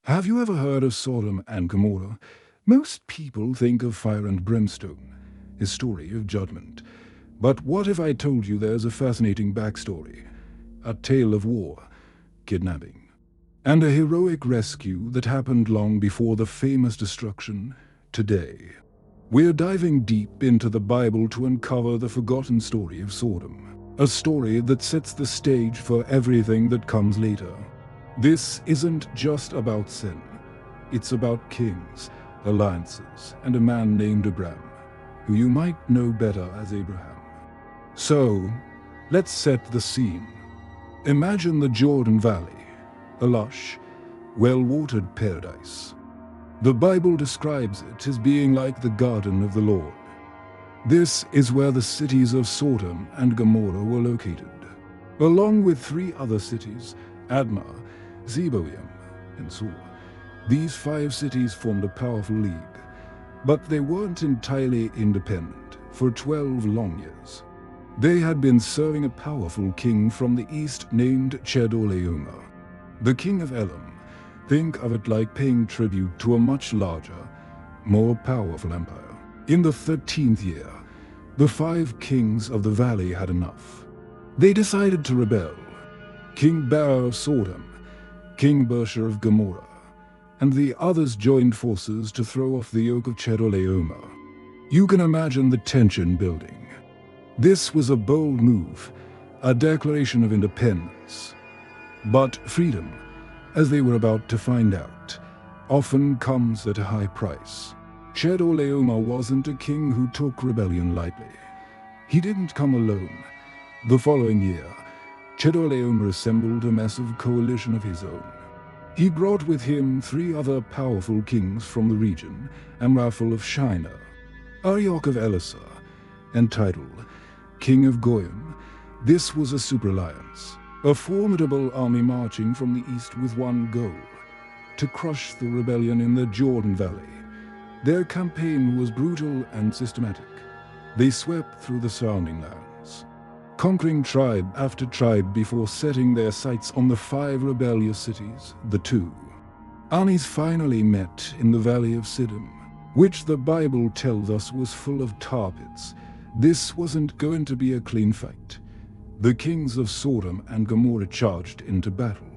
Have you ever heard of Sodom and Gomorrah? Most people think of fire and brimstone, a story of judgment. But what if I told you there's a fascinating backstory? A tale of war, kidnapping, and a heroic rescue that happened long before the famous destruction today. We're diving deep into the Bible to uncover the forgotten story of Sodom, a story that sets the stage for everything that comes later. This isn't just about sin. It's about kings, alliances, and a man named Abram, who you might know better as Abraham. So, let's set the scene. Imagine the Jordan Valley, a lush, well-watered paradise. The Bible describes it as being like the garden of the Lord. This is where the cities of Sodom and Gomorrah were located, along with three other cities, Admah, Zeboim, and Sur. These 5 cities formed a powerful league, but they weren't entirely independent for 12 long years. They had been serving a powerful king from the east named Chedorlaomer, the king of Elam. Think of it like paying tribute to a much larger, more powerful empire. In the 13th year, the 5 kings of the valley had enough. They decided to rebel. King Bar of Sodom, King Bersha of Gomorrah, and the others joined forces to throw off the yoke of Chedorlaomer. You can imagine the tension building. This was a bold move, a declaration of independence. But freedom, as they were about to find out, often comes at a high price. Chedorlaomer wasn't a king who took rebellion lightly. He didn't come alone. The following year, Chedorlaomer assembled a massive coalition of his own. He brought with him 3 other powerful kings from the region, Amraphel of Shinar, Arioch of Elisar, and Tidal, king of Goyim. This was a super-alliance, a formidable army marching from the east with one goal: to crush the rebellion in the Jordan Valley. Their campaign was brutal and systematic. They swept through the surrounding lands, conquering tribe after tribe before setting their sights on the 5 rebellious cities, the 2. Armies finally met in the valley of Sodom, which the Bible tells us was full of tar pits. This wasn't going to be a clean fight. The kings of Sodom and Gomorrah charged into battle,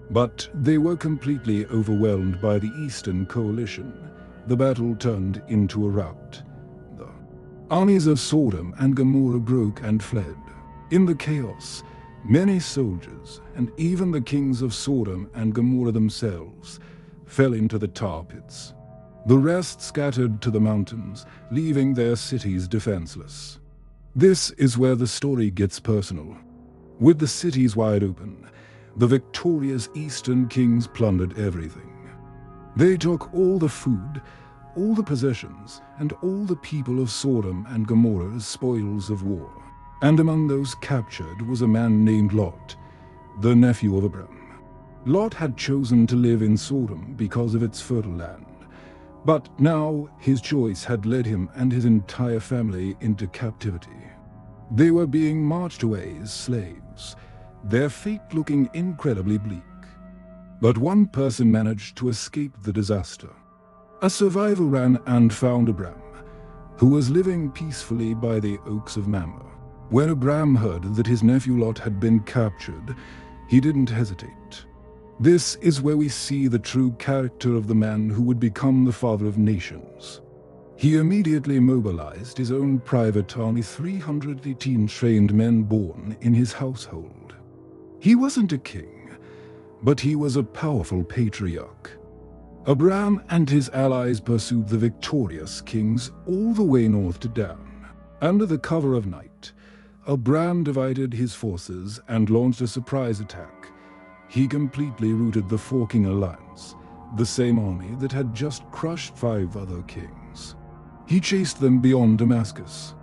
but they were completely overwhelmed by the Eastern coalition. The battle turned into a rout. The armies of Sodom and Gomorrah broke and fled. In the chaos, many soldiers, and even the kings of Sodom and Gomorrah themselves, fell into the tar pits. The rest scattered to the mountains, leaving their cities defenseless. This is where the story gets personal. With the cities wide open, the victorious Eastern kings plundered everything. They took all the food, all the possessions, and all the people of Sodom and Gomorrah as spoils of war. And among those captured was a man named Lot, the nephew of Abram. Lot had chosen to live in Sodom because of its fertile land. But now his choice had led him and his entire family into captivity. They were being marched away as slaves, their fate looking incredibly bleak. But one person managed to escape the disaster. A survivor ran and found Abram, who was living peacefully by the oaks of Mamre. When Abram heard that his nephew Lot had been captured, he didn't hesitate. This is where we see the true character of the man who would become the father of nations. He immediately mobilized his own private army, 318 trained men born in his household. He wasn't a king, but he was a powerful patriarch. Abram and his allies pursued the victorious kings all the way north to Dan. Under the cover of night, Abram divided his forces and launched a surprise attack. He completely routed the 4 king alliance, the same army that had just crushed 5 other kings. He chased them beyond Damascus,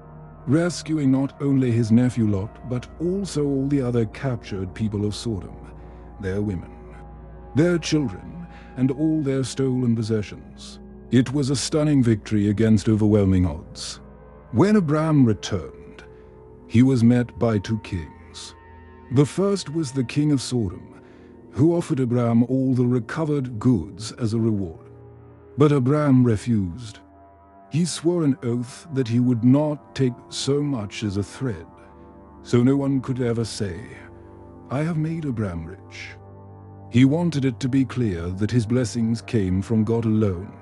rescuing not only his nephew Lot, but also all the other captured people of Sodom, their women, their children, and all their stolen possessions. It was a stunning victory against overwhelming odds. When Abram returned, he was met by 2 kings. The first was the king of Sodom, who offered Abram all the recovered goods as a reward. But Abram refused. He swore an oath that he would not take so much as a thread, so no one could ever say, "I have made Abram rich." He wanted it to be clear that his blessings came from God alone.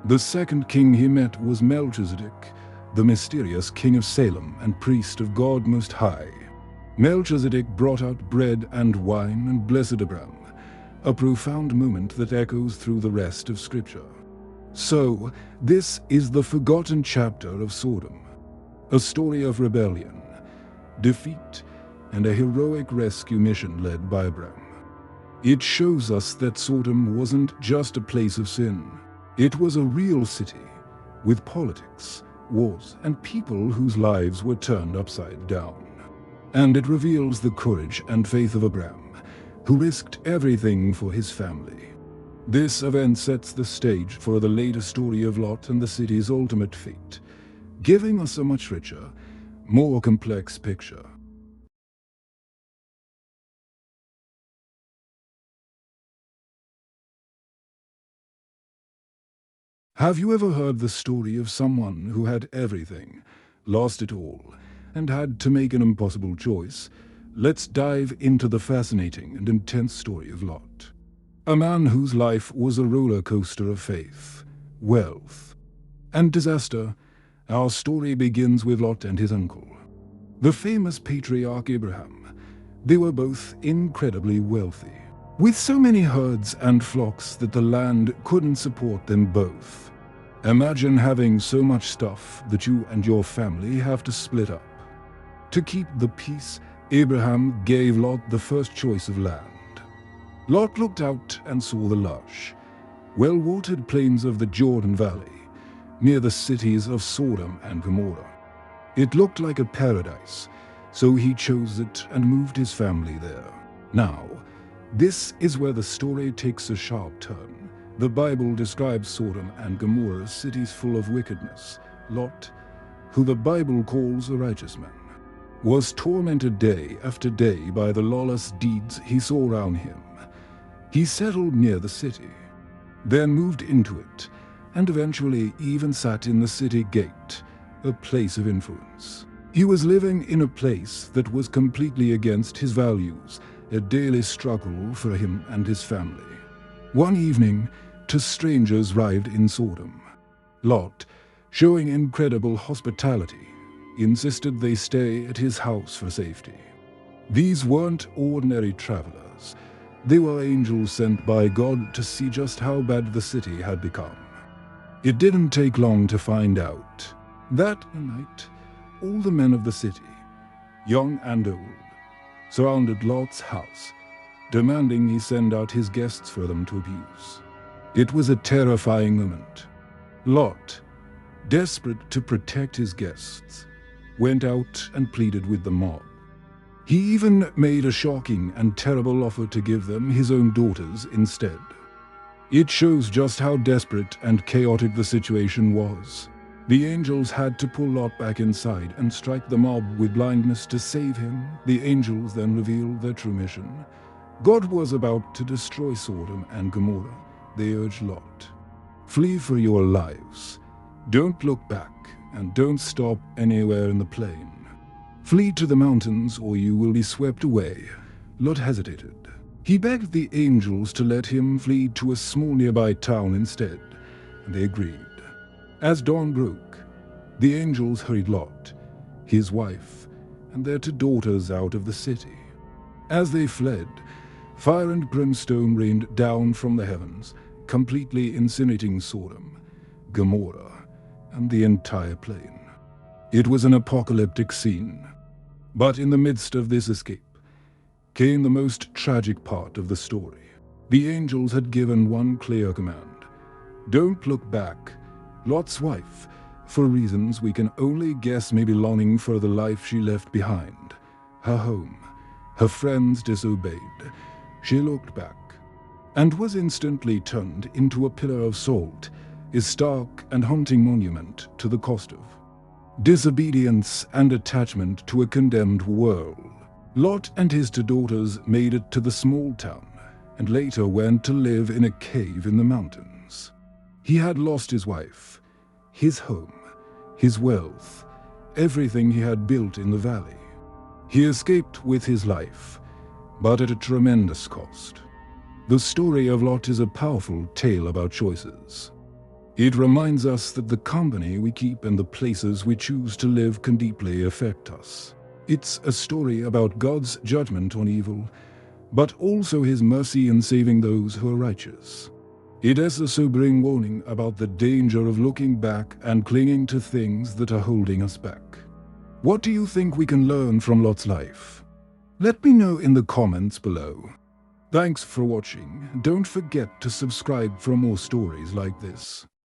The second king he met was Melchizedek, the mysterious king of Salem and priest of God Most High. Melchizedek brought out bread and wine and blessed Abram, a profound moment that echoes through the rest of Scripture. So, this is the forgotten chapter of Sodom, a story of rebellion, defeat, and a heroic rescue mission led by Abram. It shows us that Sodom wasn't just a place of sin. It was a real city, with politics, wars, and people whose lives were turned upside down. And it reveals the courage and faith of Abram, who risked everything for his family. This event sets the stage for the later story of Lot and the city's ultimate fate, giving us a much richer, more complex picture. Have you ever heard the story of someone who had everything, lost it all, and had to make an impossible choice? Let's dive into the fascinating and intense story of Lot. A man whose life was a roller coaster of faith, wealth, and disaster. Our story begins with Lot and his uncle, the famous patriarch Abraham. They were both incredibly wealthy, with so many herds and flocks that the land couldn't support them both. Imagine having so much stuff that you and your family have to split up. To keep the peace, Abraham gave Lot the first choice of land. Lot looked out and saw the lush, well-watered plains of the Jordan Valley, near the cities of Sodom and Gomorrah. It looked like a paradise, so he chose it and moved his family there. Now, this is where the story takes a sharp turn. The Bible describes Sodom and Gomorrah as cities full of wickedness. Lot, who the Bible calls a righteous man, was tormented day after day by the lawless deeds he saw around him. He settled near the city, then moved into it, and eventually even sat in the city gate, a place of influence. He was living in a place that was completely against his values, a daily struggle for him and his family. One evening, two strangers arrived in Sodom. Lot, showing incredible hospitality, insisted they stay at his house for safety. These weren't ordinary travelers. They were angels sent by God to see just how bad the city had become. It didn't take long to find out. That night, all the men of the city, young and old, surrounded Lot's house, demanding he send out his guests for them to abuse. It was a terrifying moment. Lot, desperate to protect his guests, went out and pleaded with the mob. He even made a shocking and terrible offer to give them his own daughters instead. It shows just how desperate and chaotic the situation was. The angels had to pull Lot back inside and strike the mob with blindness to save him. The angels then revealed their true mission. God was about to destroy Sodom and Gomorrah. They urged Lot, "Flee for your lives. Don't look back, and don't stop anywhere in the plain. Flee to the mountains, or you will be swept away." Lot hesitated. He begged the angels to let him flee to a small nearby town instead, and they agreed. As dawn broke, the angels hurried Lot, his wife, and their two daughters out of the city. As they fled, fire and brimstone rained down from the heavens, completely incinerating Sodom, Gomorrah, and the entire plain. It was an apocalyptic scene. But in the midst of this escape came the most tragic part of the story. The angels had given one clear command: don't look back. Lot's wife, for reasons we can only guess, may be longing for the life she left behind. Her home, her friends disobeyed. She looked back and was instantly turned into a pillar of salt, a stark and haunting monument to the cost of disobedience and attachment to a condemned world. Lot and his two daughters made it to the small town, and later went to live in a cave in the mountains. He had lost his wife, his home, his wealth, everything he had built in the valley. He escaped with his life, but at a tremendous cost. The story of Lot is a powerful tale about choices. It reminds us that the company we keep and the places we choose to live can deeply affect us. It's a story about God's judgment on evil, but also his mercy in saving those who are righteous. It is a sobering warning about the danger of looking back and clinging to things that are holding us back. What do you think we can learn from Lot's life? Let me know in the comments below. Thanks for watching. Don't forget to subscribe for more stories like this.